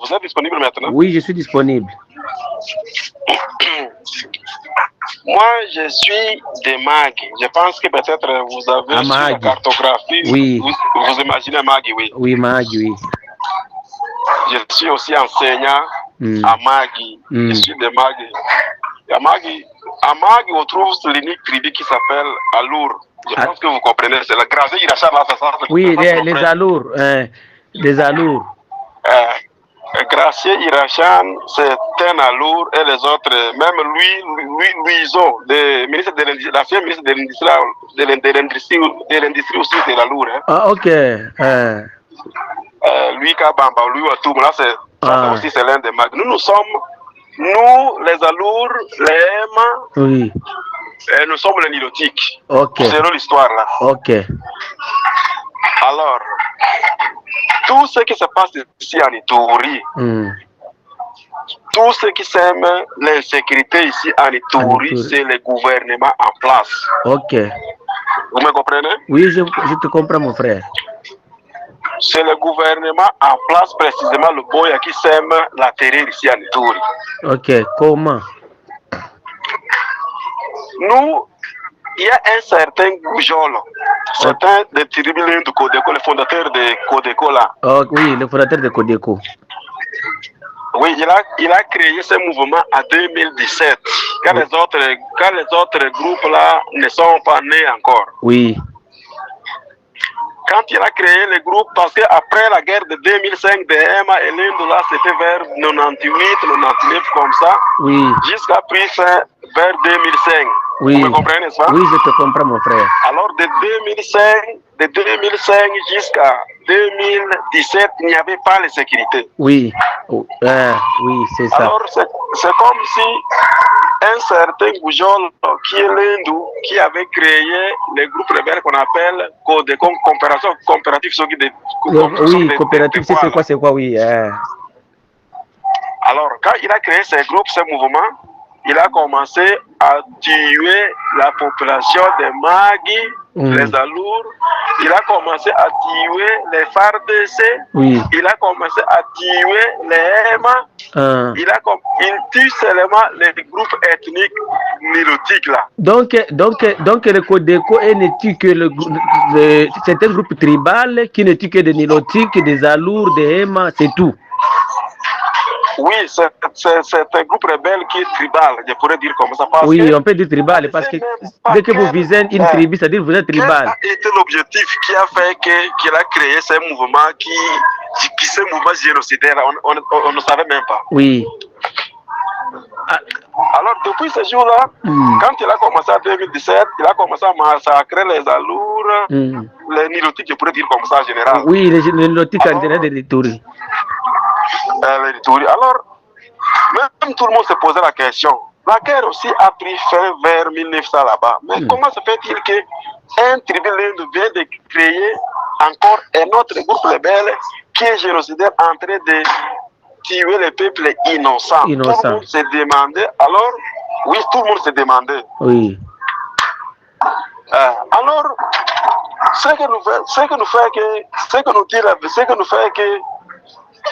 Vous êtes disponible maintenant? Oui, je suis disponible. Moi, je suis de Mag. Je pense que peut-être vous avez sur la cartographie. Oui. Vous imaginez Mag, oui. Oui, Mag, oui. Je suis aussi enseignant à Mag. Je suis de Mag. À Mag, on trouve l'unique tribu qui s'appelle Alour. Je pense que vous comprenez. C'est la Gracié Irachar là, c'est ça? Oui, les Alours. Les Alours. Gracié Irachan, c'est un Alour et les autres, même Louison, l'ancien ministre de l'industrie aussi, c'est l'Alour. Hein. Ah, ok. Lui, Kabamba, lui, Atum, là, ça aussi, c'est l'un des mags. Nous sommes, les Alours, les Ema, oui. Et nous sommes les Nilotiques. Ok. C'est l'histoire là. Ok. Alors, tout ce qui se passe ici en Ituri, tout ce qui sème l'insécurité ici en Ituri, c'est le gouvernement en place. Ok. Vous me comprenez? Oui, je te comprends, mon frère. C'est le gouvernement en place, précisément le Boya, qui sème la terreur ici en Ituri. Ok, comment? Nous, il y a un certain Goujol, certain de Tiribilin de Codeco, le fondateur de Codeco là. Oh, oui, le fondateur de Codeco. Oui, il a créé ce mouvement en 2017, quand les autres groupes là ne sont pas nés encore. Oui. Quand il a créé le groupe, parce qu'après la guerre de 2005 de Emma et l'Inde, là, c'était vers 98, 99 comme ça, oui. Jusqu'à pris fin vers 2005. Oui. Vous me comprenez, n'est-ce pas? Oui, je te comprends, mon frère. Alors, de 2005 jusqu'à 2017, il n'y avait pas de sécurité. Oui, oui, c'est ça. Alors, c'est comme si un certain Goujol, qui est l'Hindou, qui avait créé le groupe rebelle qu'on appelle coopératif. Oui, coopératif, c'est quoi, oui. Alors, quand il a créé ce groupe, ce mouvement, il a commencé à tuer la population des Magui, les Alours. Il a commencé à tuer les FARDC. Oui. Il a commencé à tuer les EMA. Il tue seulement les groupes ethniques nilotiques là. Donc le Codeco ne tue que c'est un groupe tribal qui ne tue que des nilotiques, des Alours, des EMA, c'est tout. Oui, c'est un groupe rebelle qui est tribal, je pourrais dire comme ça. Oui, on peut dire tribal, parce que dès que vous visez une tribu, c'est-à-dire que vous êtes tribal. Quel a été l'objectif qui a fait qu'il a créé ce mouvement, ce mouvement génocidaire, on ne savait même pas. Oui. Alors, depuis ce jour-là, quand il a commencé en 2017, il a commencé à massacrer les Alours, les Nilotiques, je pourrais dire comme ça en général. Oui, les Nilotiques en général de l'Ituri. Alors, même tout le monde se posait la question. La guerre aussi a pris fin vers 1900 là-bas. Mais comment se fait-il qu'un tribunal vient de créer encore un autre groupe rebelle qui est génocidaire en train de tuer les peuples innocents? Tout le monde se demandait. Alors, oui, tout le monde se demandait. Oui. Alors, ce que nous fait que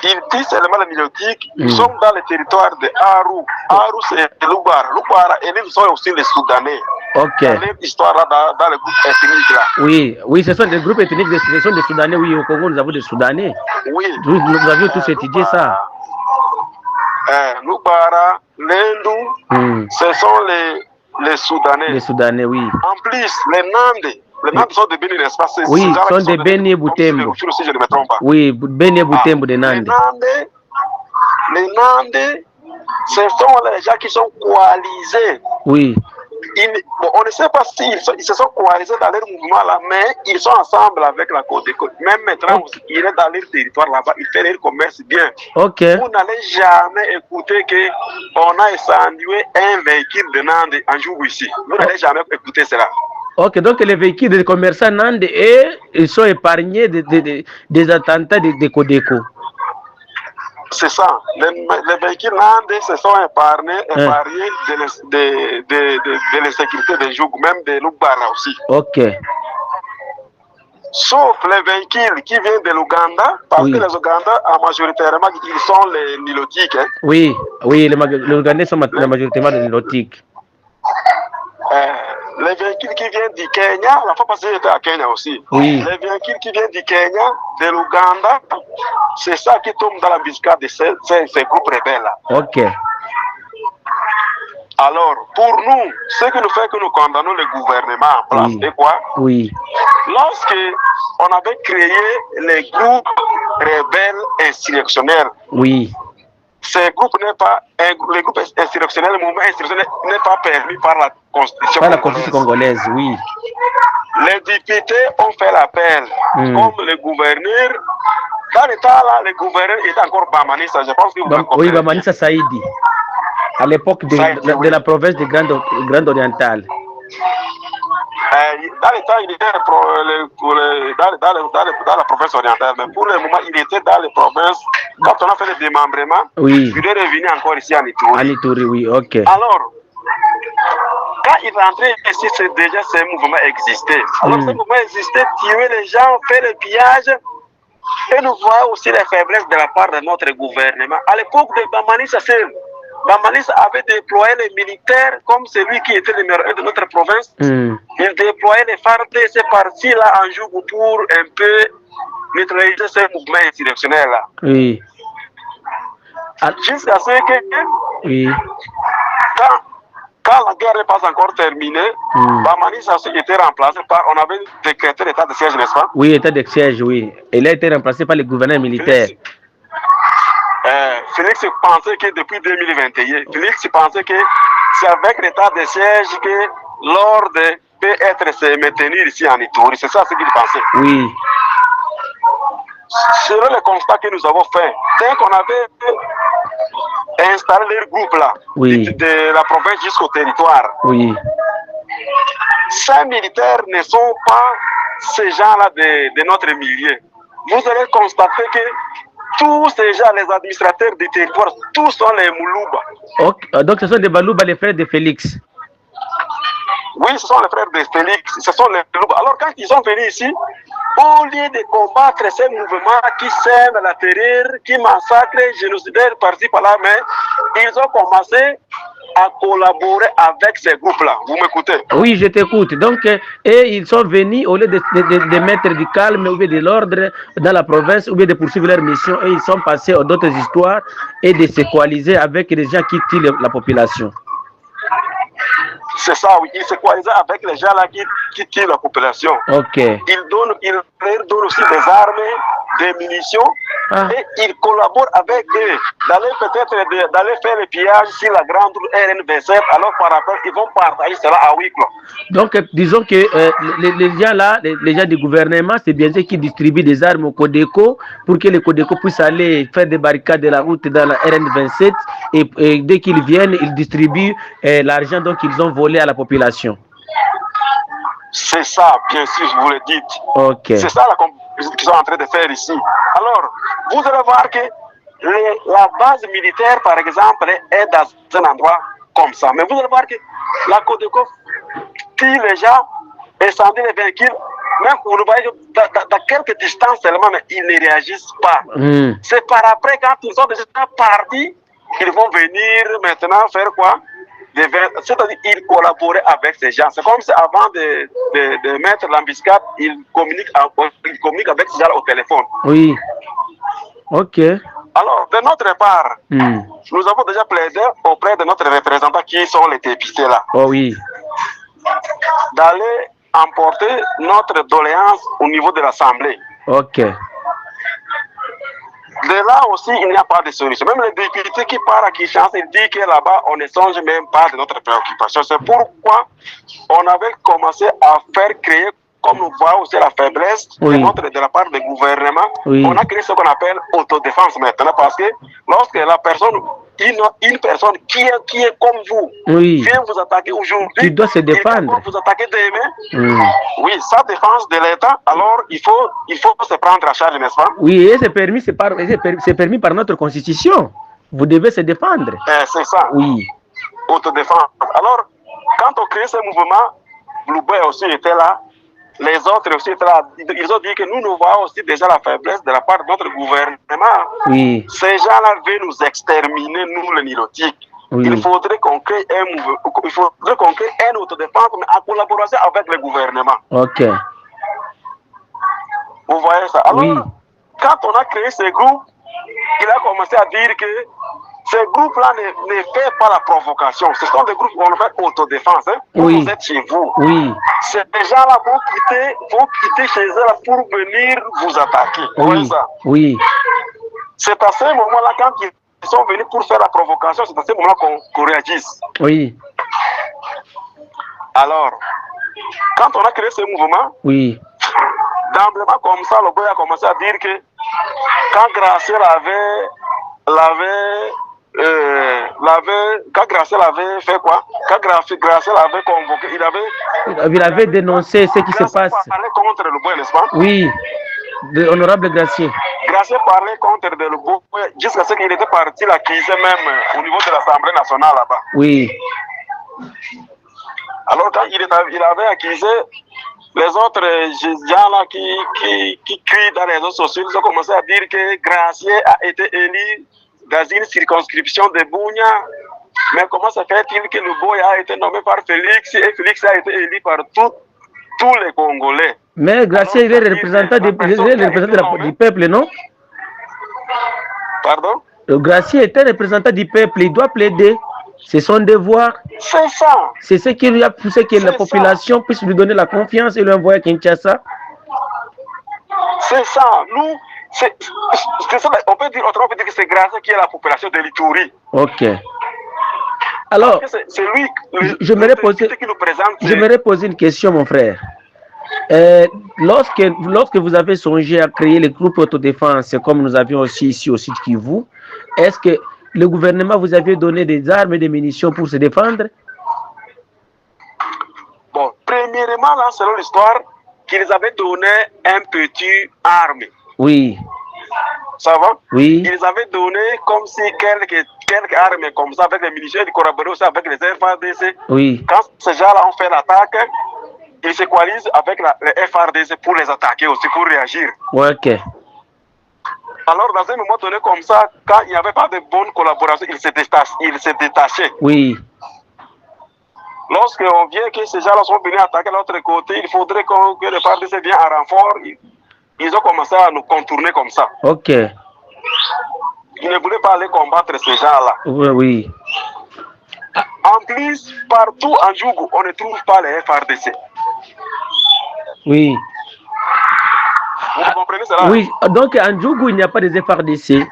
il tue seulement les Nilotiques. Nous sommes dans le territoire de Aru. Aru, c'est Loubara. Loubara, et nous sommes aussi les Soudanais. Ok. Dans l'histoire là, dans le groupe ethnique là. Oui, oui, ce sont des groupes ethniques, ce sont des Soudanais. Oui, au Congo, nous avons des Soudanais. Oui. Nous avions tous étudié ça. Loubara, l'Hindou, ce sont les Soudanais. Les Soudanais, oui. En plus, les Nandés. Les Nandés sont des Béni, n'est-ce pas? Oui, sont des Béni Boutembo. Si je ne me trompe pas. Oui, Béni Boutembo des Nandés. Les Nandés, ce sont les gens qui sont coalisés. Oui. On ne sait pas s'ils se sont coalisés dans leur mouvement là, mais ils sont ensemble avec la Côte des Côtes. Même maintenant, il est dans leur territoire là-bas, il fait leur commerce bien. Ok. Vous n'allez jamais écouter qu'on a incendié un véhicule de Nandé en jour ici. Vous n'allez jamais écouter cela. Ok, donc les véhicules des commerçants Nandé, ils sont épargnés des attentats de Codeco. C'est ça. Les véhicules Nandé se sont épargnés de l'insécurité des jours, même de Loubara aussi. Ok. sauf les véhicules qui viennent de l'Ouganda, parce Oui. que les Ougandais, majoritairement, ils sont les nilotiques. Hein. Oui, oui, les Ougandais sont majoritairement des nilotiques. Les véhicules qui viennent du Kenya, la fois passée j'étais à Kenya aussi. Oui. Les véhicules qui viennent du Kenya, de l'Ouganda, c'est ça qui tombe dans la biscade de ces groupes rebelles-là. Ok. Alors, pour nous, ce qui nous fait que nous condamnons le gouvernement en place, Oui. c'est quoi? Oui. Lorsque on avait créé les groupes rebelles insurrectionnels, Oui. ces groupes n'est pas les groupes insurrectionnels, le mouvement insurrectionnel n'est pas permis par la Constitution Par la Constitution congolaise, oui. Les députés ont fait l'appel, comme le gouverneur. Dans l'état là, le gouverneur était encore Bamanissa, je pense que vous comprenez. Oui, Bamanissa Saïdi, à l'époque de la province de Grande Orientale. Dans l'état, il était dans la province orientale, mais pour le moment, il était dans les provinces. Quand on a fait le démembrement, oui. il est revenu encore ici à Ituri. À Ituri, oui, ok. Alors, quand il rentrait ici, c'est déjà ce mouvement existait. Alors, ce mouvement existait, tuer les gens, faire le pillage. Et nous voyons aussi les faiblesses de la part de notre gouvernement. À l'époque de Bamanissa, Bamanissa avait déployé les militaires comme celui qui était le numéro 1 de notre province. Il déployait les FARDC par-ci là en jour pour un peu neutraliser ce mouvement insurrectionnel-là. Oui. Jusqu'à ce que, oui. quand la guerre n'est pas encore terminée, Bamanissa était remplacé par, on avait décrété l'état de siège, n'est-ce pas? Oui, état de siège, oui. Il a été remplacé par le gouverneur militaire. Félix pensait que depuis 2021, Félix pensait que c'est avec l'état de siège que l'ordre peut être se maintenir ici en Ituri. C'est ça ce qu'il pensait. Oui. Selon le constat que nous avons fait, dès qu'on avait installé leur groupe là, oui. de la province jusqu'au territoire, oui. Ces militaires ne sont pas ces gens-là de notre milieu. Vous allez constater que tous ces gens, les administrateurs du territoire, tous sont les Moulouba. Okay. Donc ce sont des Balouba, les frères de Félix. Oui, ce sont les frères de Félix, ce sont les Moulouba. Alors quand ils sont venus ici, au lieu de combattre ces mouvements qui sèment la terreur, qui massacrent, génocidaires par-ci par-là, mais ils ont commencé à collaborer avec ces groupes-là. Vous m'écoutez? Oui, je t'écoute. Donc, et ils sont venus, au lieu de mettre du calme ou bien de l'ordre dans la province, ou bien de poursuivre leur mission, et ils sont passés à d'autres histoires et de se coaliser avec les gens qui tuent la population. C'est ça, oui. Ils se coalisent avec les gens là qui tuent la population. Ok. Ils leur donnent aussi des armes, des munitions, et ils collaborent avec eux. D'aller faire le pillage sur la grande RN27, alors par rapport, ils vont partager cela à huis clos. Donc, disons que les gens là, les gens du gouvernement, c'est bien ceux qui distribuent des armes au Codeco pour que le Codeco puisse aller faire des barricades de la route dans la RN27 et dès qu'ils viennent, ils distribuent l'argent donc ils ont volé à la population. C'est ça, bien sûr, je vous le dis. Okay. C'est ça la composition qu'ils sont en train de faire ici. Alors, vous allez voir que la base militaire, par exemple, est dans un endroit comme ça. Mais vous allez voir que la Codeco tire les gens, incendie les véhicules, même vous le voyez dans quelques distances seulement, mais ils ne réagissent pas. C'est par après, quand ils sont déjà partis, ils vont venir maintenant faire quoi? C'est-à-dire qu'ils collaboraient avec ces gens. C'est comme si avant de mettre l'embuscade, ils communiquent avec ces gens au téléphone. Oui. Ok. Alors, de notre part, nous avons déjà plaidé auprès de notre représentant qui sont les députés là. Oh oui. D'aller emporter notre doléance au niveau de l'Assemblée. Ok. De là aussi, il n'y a pas de solution. Même les députés qui partent à Kinshasa, ils disent que là-bas, on ne songe même pas de notre préoccupation. C'est pourquoi on avait commencé à faire créer, comme nous voyons aussi la faiblesse de la part du gouvernement, on a créé ce qu'on appelle autodéfense maintenant, parce que lorsque la personne, une personne qui est comme vous, vient vous attaquer aujourd'hui, tu dois se défendre. Vous attaquer demain, oui, sa défense de l'État, alors il faut se prendre à charge, n'est-ce pas? Oui, et c'est permis par notre constitution. Vous devez se défendre. C'est ça. Oui. Autodéfense. Alors, quand on crée ce mouvement, Blouba aussi était là. les autres aussi, ils ont dit que nous voyons aussi déjà la faiblesse de la part de notre gouvernement. Oui. Ces gens-là veulent nous exterminer, nous les Nilotiques. Oui. Il faudrait qu'on crée un autodéfense, mais en collaboration avec le gouvernement. Ok. Vous voyez ça? Alors, Oui. quand on a créé ce groupe, il a commencé à dire que ces groupes-là ne font pas la provocation. Ce sont des groupes où on fait autodéfense. Hein, Oui. Vous êtes chez vous. Oui. Ces gens-là vont quitter chez eux là pour venir vous attaquer. Vous voyez Oui. ça? Oui. C'est à ce moment-là, quand ils sont venus pour faire la provocation, c'est à ce moment-là qu'on réagisse. Oui. Alors, quand on a créé ce mouvement, Oui. d'emblèment comme ça, le boy a commencé à dire que quand Graciel quand Graciel avait fait quoi? Quand Graciel avait convoqué, il avait dénoncé ce qui se passe. Graciel parlait contre le boy, n'est-ce pas? Oui. Honorable Graciel. Graciel parlait contre le boy jusqu'à ce qu'il était parti l'accuser même au niveau de l'Assemblée nationale là-bas. Oui. Alors quand il avait accusé les autres gens là qui crient dans les réseaux sociaux, ils ont commencé à dire que Graciel a été élu dans une circonscription de Bunia. Mais comment se fait-il que le boy a été nommé par Félix et Félix a été élu par tous les Congolais? Mais Graciel, il est représentant du peuple, non? Pardon? Graciel est un représentant du peuple, il doit plaider. C'est son devoir. C'est ça. C'est ce qui lui a poussé que la population puisse lui donner la confiance et lui envoyer à Kinshasa. C'est ça. Nous, c'est ça. On peut dire autrement, on peut dire que c'est Graciel qui est la population de l'Ituri. Ok. Alors, c'est lui je me poser une question, mon frère. Lorsque vous avez songé à créer les groupes autodéfense, comme nous avions aussi ici au sud Kivu, est-ce que le gouvernement vous avait donné des armes et des munitions pour se défendre? Bon, premièrement, là, selon l'histoire, qu'ils avaient donné un petit arme. Oui. Ça va? Oui. Ils avaient donné comme si quelques armes comme ça, avec les munitions, ils collaboraient aussi avec les FARDC. Oui. Quand ces gens-là ont fait l'attaque, ils se coalisent avec les FARDC pour les attaquer aussi, pour réagir. Ouais, ok. Alors, dans un moment donné comme ça, quand il n'y avait pas de bonne collaboration, ils se détachaient. Oui. Lorsqu'on vient que ces gens-là sont venus attaquer l'autre côté, il faudrait que les FARDC viennent en renfort. Ils ont commencé à nous contourner comme ça. Ok. Ils ne voulaient pas aller combattre ces gens-là. Oui, oui. En plus, partout en Djougou, on ne trouve pas les FARDC. Oui. Vous comprenez cela? Oui, donc en Djougou, il n'y a pas de FARDC.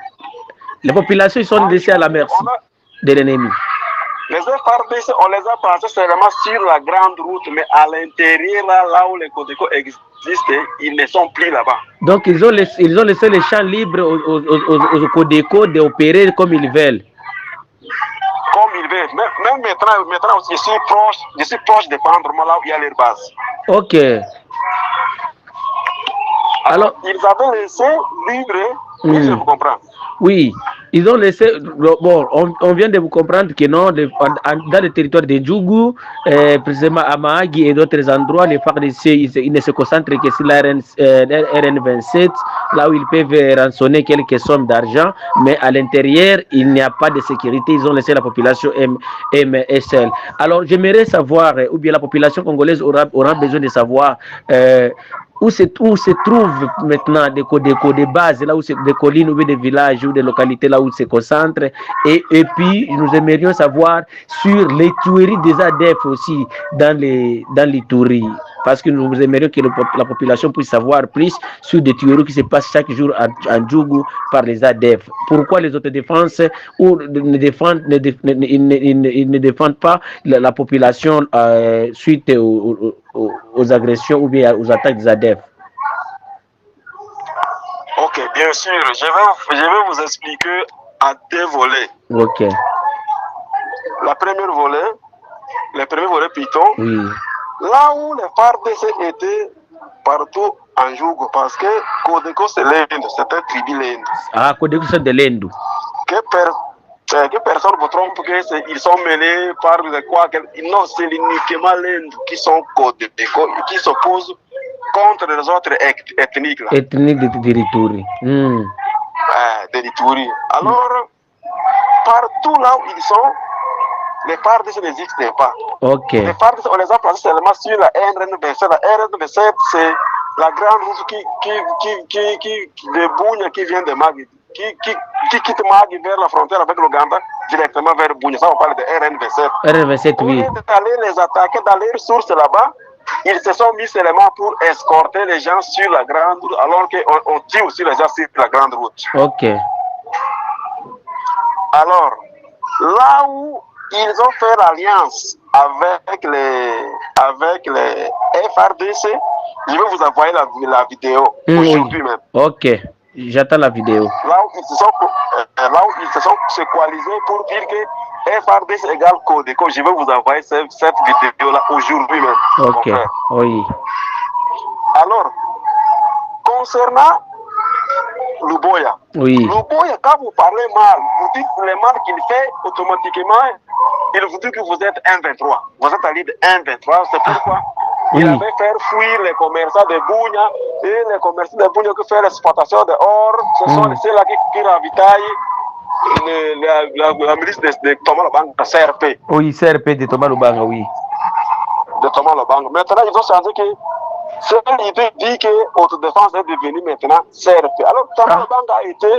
Les populations sont laissées à la merci de l'ennemi. Les FARDC, on les a passés seulement sur la grande route, mais à l'intérieur, là où les Codeco existent, ils ne sont plus là-bas. Donc ils ont laissé les champs libres aux Codeco d'opérer comme ils veulent. Comme ils veulent. Même maintenant aussi, je suis proche de Pandroma, là où il y a leur base. Ok. Alors, ils avaient laissé libre, oui, je vous comprends. Oui, ils ont laissé. Bon, on vient de vous comprendre que non, dans le territoire de Djougou, précisément à Mahagi et d'autres endroits, les FARDC ils ne se concentrent que sur la RN27, là où ils peuvent rançonner quelques sommes d'argent, mais à l'intérieur, il n'y a pas de sécurité. Ils ont laissé la population MSL. Alors, j'aimerais savoir, ou bien la population congolaise aura besoin de savoir. Où se trouvent maintenant des bases, là où c'est des collines ou des villages ou des localités là où ils se concentrent. Et puis, nous aimerions savoir sur les tueries des ADF aussi dans les tueries. Parce que nous aimerions que la population puisse savoir plus sur des tueries qui se passent chaque jour en Djougou par les ADF. Pourquoi les autodéfenses ne défendent pas la population suite aux agressions ou bien aux attaques des ADF? Ok, bien sûr. Je vais vous expliquer à deux volets. Ok. Le premier volet Python. Oui. Là où les FARDC étaient partout en Djougou, parce que Codeco c'est l'Inde, c'est un tribu l'Inde. Ah, Codeco c'est de l'Inde. Que personne ne vous trompe qu'ils sont menés par quoi? Non, c'est uniquement l'Inde qui sont Codeco, qui s'opposent contre les autres ethniques. Là. Ethniques de Rituri. De Rituri. Alors, partout là où ils sont, les FARDC n'existent pas. Ok. Les FARDC, on les a placés seulement sur la RN27. La RN27, c'est la grande route de Bunia qui vient de Magui, qui quitte Magui vers la frontière avec l'Ouganda, directement vers Bunia. Ça, on parle de RN27. RN27, oui. Au lieu d'aller les attaquer dans les ressources là-bas, ils se sont mis seulement pour escorter les gens sur la grande route, alors qu'on tue aussi les gens sur la grande route. Ok. Alors, là où ils ont fait l'alliance avec les FARDC, je vais vous envoyer la vidéo aujourd'hui même. Ok, j'attends la vidéo. Là où ils se sont se coalisés pour dire que FARDC égale Codeco. Je vais vous envoyer cette vidéo-là aujourd'hui même. Ok, oui. Alors, concernant Luboya. Oui. Luboya, quand vous parlez mal, vous dites le mal qu'il fait automatiquement, il vous dit que vous êtes 1-23. Vous êtes allié de 1-23, c'est pourquoi il avait fait fuir les commerçants de Bunia et les commerçants de Bunia qui font l'exportation de or. Ce sont ceux-là qui ravitaillent la milice de Thomas Lobanga, CRP. Oui, CRP de Thomas Lobanga, oui. De Thomas Lobanga. Maintenant, ils ont changé que cette idée dit que l'autodéfense est devenue maintenant CRP. Alors, Thomas Lobanga a été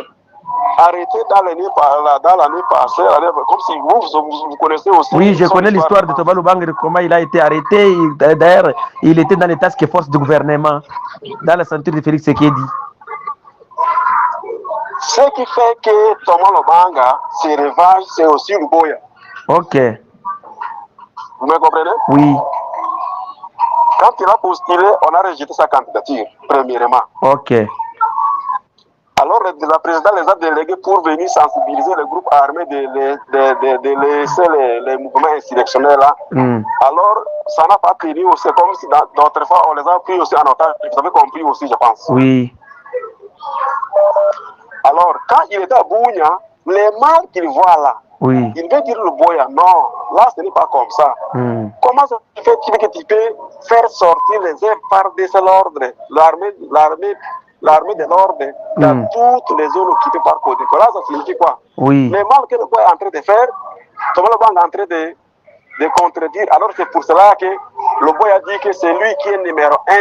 arrêté dans l'année passée, comme si vous connaissez aussi. Oui, je connais l'histoire de Thomas Lobanga, comment il a été arrêté. D'ailleurs, il était dans les task force du gouvernement, dans la ceinture de Félix Tshisekedi. Ce qui fait que Thomas Lobanga se revanche, c'est aussi Luboya. Ok. Vous me comprenez? Oui. Quand il a postulé, on a rejeté sa candidature, premièrement. Ok. Alors, la présidente les a délégués pour venir sensibiliser le groupe armé de laisser les mouvements insurrectionnels là. Alors, ça n'a pas tenu aussi, comme si d'autres fois, on les a pris aussi en otage. Vous avez compris aussi, je pense. Oui. Alors, quand il était à Bunia, les mal qu'il voit là, oui. Il veut dire le Boya, non, là ce n'est pas comme ça. Comment ça fait que tu peux faire sortir les FARDC de l'ordre, l'armée de l'ordre, dans toutes les zones occupées par Codeco? Là, ça signifie quoi? Oui. Le mal que le Boya est en train de faire, Thomas Lobanga est en train de contredire. Alors c'est pour cela que le Boya dit que c'est lui qui est numéro 1